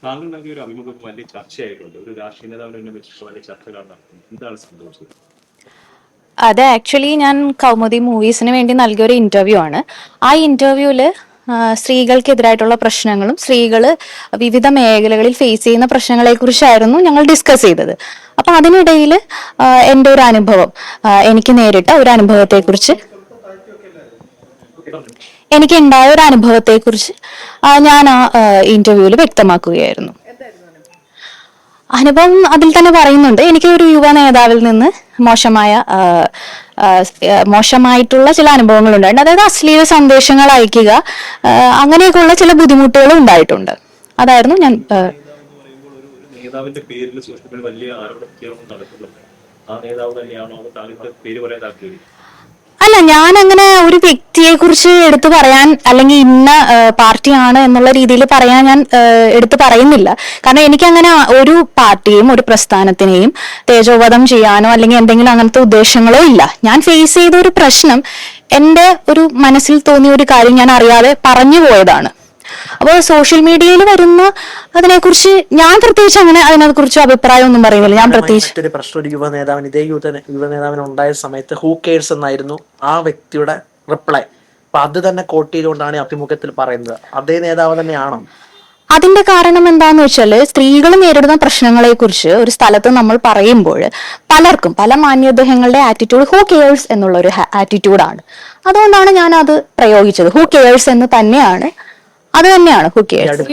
താങ്കൾ നൽകിയ ഒരു അഭിമുഖം വലിയ ചർച്ചയായിട്ടുണ്ട്. ഒരു രാഷ്ട്രീയ നേതാവിനെ വെച്ചിട്ട് വലിയ ചർച്ചകളാണ് നടക്കുന്നത്. എന്താണ് സംഭവിച്ചത്? അത് ആക്ച്വലി ഞാൻ കൗമുദി മൂവീസിന് വേണ്ടി നൽകിയ ഒരു ഇന്റർവ്യൂ ആണ്. ആ ഇന്റർവ്യൂവില് സ്ത്രീകൾക്കെതിരായിട്ടുള്ള പ്രശ്നങ്ങളും സ്ത്രീകൾ വിവിധ മേഖലകളിൽ ഫേസ് ചെയ്യുന്ന പ്രശ്നങ്ങളെ കുറിച്ചായിരുന്നു ഞങ്ങൾ ഡിസ്കസ് ചെയ്തത്. അപ്പൊ അതിനിടയിൽ എൻ്റെ ഒരു അനുഭവം, എനിക്ക് നേരിട്ട ഒരു അനുഭവത്തെ കുറിച്ച് എനിക്ക് ഉണ്ടായ ഒരു അനുഭവത്തെ കുറിച്ച് ഞാൻ ആ ഇന്റർവ്യൂവിൽ വ്യക്തമാക്കുകയായിരുന്നു. അനുഭവം അതിൽ തന്നെ പറയുന്നുണ്ട്. എനിക്ക് ഒരു യുവ നേതാവിൽ നിന്ന് മോശമായിട്ടുള്ള ചില അനുഭവങ്ങൾ ഉണ്ടായിട്ടുണ്ട്. അതായത് അശ്ലീല സന്ദേശങ്ങൾ അയക്കുക, അങ്ങനെയൊക്കെയുള്ള ചില ബുദ്ധിമുട്ടുകൾ ഉണ്ടായിട്ടുണ്ട്. അതായിരുന്നു ഞാൻ നേതാവിന്റെ പേരിൽ സോഷ്യൽ മീഡിയ വലിയ ആരോപണം നടക്കുന്നുണ്ട്. ആ നേതാവ് തന്നെയാണോ താങ്കളുടെ പേര് പറയാൻ താല്പര്യം? അല്ല, ഞാൻ അങ്ങനെ ഒരു വ്യക്തിയെ കുറിച്ച് എടുത്തു പറയാൻ അല്ലെങ്കിൽ ഇന്ന പാർട്ടിയാണ് എന്നുള്ള രീതിയിൽ പറയാൻ ഞാൻ എടുത്തു പറയുന്നില്ല. കാരണം എനിക്ക് അങ്ങനെ ഒരു പാർട്ടിയും ഒരു പ്രസ്ഥാനത്തിനെയും തേജോവധം ചെയ്യാനോ അല്ലെങ്കിൽ എന്തെങ്കിലും അങ്ങനത്തെ ഉദ്ദേശങ്ങളോ ഇല്ല. ഞാൻ ഫേസ് ചെയ്ത ഒരു പ്രശ്നം, എൻ്റെ ഒരു മനസ്സിൽ തോന്നിയ ഒരു കാര്യം ഞാൻ അറിയാതെ പറഞ്ഞു പോയതാണ്. അപ്പോൾ സോഷ്യൽ മീഡിയയിൽ വരുന്ന അതിനെക്കുറിച്ച് ഞാൻ പ്രത്യേകിച്ച് അങ്ങനെ അതിനെക്കുറിച്ച് അഭിപ്രായം ഒന്നും പറയുന്നില്ല. ഞാൻ പ്രത്യേകിച്ച് പ്രശ്നം ഒരു യുവ നേതാവിന് ഇതേ യുവ നേതാവിന് ഉണ്ടായ സമയത്ത് ഹൂ കെയർസ് എന്നായിരുന്നു ആ വ്യക്തിയുടെ റിപ്ലൈ. അപ്പൊ അത് തന്നെ കോട്ട് ചെയ്തുകൊണ്ടാണ് ഈ അഭിമുഖത്തിൽ പറയുന്നത്. അതേ നേതാവ് തന്നെയാണോ? അതിന്റെ കാരണം എന്താന്ന് വെച്ചാൽ, സ്ത്രീകൾ നേരിടുന്ന പ്രശ്നങ്ങളെ കുറിച്ച് ഒരു സ്ഥലത്ത് നമ്മൾ പറയുമ്പോൾ പലർക്കും പല മാന്യദേഹങ്ങളുടെ ആറ്റിറ്റ്യൂഡ് ഹൂ കെയേഴ്സ് എന്നുള്ള ഒരു ആറ്റിറ്റ്യൂഡാണ്. അതുകൊണ്ടാണ് ഞാൻ അത് പ്രയോഗിച്ചത്. ഹൂ കെയേഴ്സ് എന്ന് തന്നെയാണ്, അത് തന്നെയാണ് ഹൂ കെയേഴ്സ്.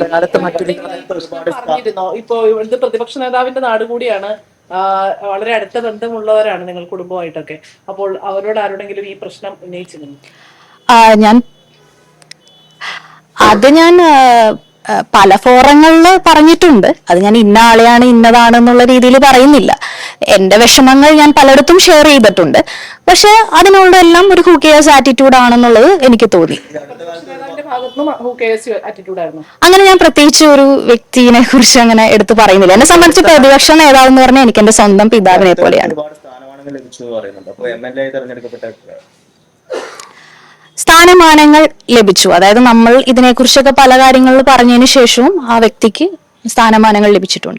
പറഞ്ഞിരുന്നോ, ഇപ്പോ ഇവിടുത്തെ പ്രതിപക്ഷ നേതാവിന്റെ നാട് കൂടിയാണ്, വളരെ അടുത്ത ബന്ധമുള്ളവരാണ് നിങ്ങൾ കുടുംബമായിട്ടൊക്കെ. അപ്പോൾ അവരോട് ആരോടെങ്കിലും ഈ പ്രശ്നം ഉന്നയിച്ചിരുന്നു? ഞാൻ പല ഫോറങ്ങളിൽ പറഞ്ഞിട്ടുണ്ട്. അത് ഞാൻ ഇന്ന ആളെയാണ് ഇന്നതാണെന്നുള്ള രീതിയിൽ പറയുന്നില്ല. എന്റെ വിഷമങ്ങൾ ഞാൻ പലയിടത്തും ഷെയർ ചെയ്തിട്ടുണ്ട്. പക്ഷെ അതിനോടെല്ലാം ഒരു ഹൂ കെയേഴ്സ് ആറ്റിറ്റ്യൂഡ് ആണെന്നുള്ളത് എനിക്ക് തോന്നി. അങ്ങനെ ഞാൻ പ്രത്യേകിച്ച് ഒരു വ്യക്തിയെ കുറിച്ച് അങ്ങനെ എടുത്തു പറയുന്നില്ല. എന്നെ സംബന്ധിച്ച് പ്രതിപക്ഷ നേതാവ് എന്ന് പറഞ്ഞാൽ എനിക്ക് എന്റെ സ്വന്തം പിതാവിനെ പോലെയാണ്. സ്ഥാനമാനങ്ങൾ ലഭിച്ചു. അതായത് നമ്മൾ ഇതിനെക്കുറിച്ചൊക്കെ പല കാര്യങ്ങളിൽ പറഞ്ഞതിന് ശേഷവും ആ വ്യക്തിക്ക് സ്ഥാനമാനങ്ങൾ ലഭിച്ചിട്ടുണ്ട്.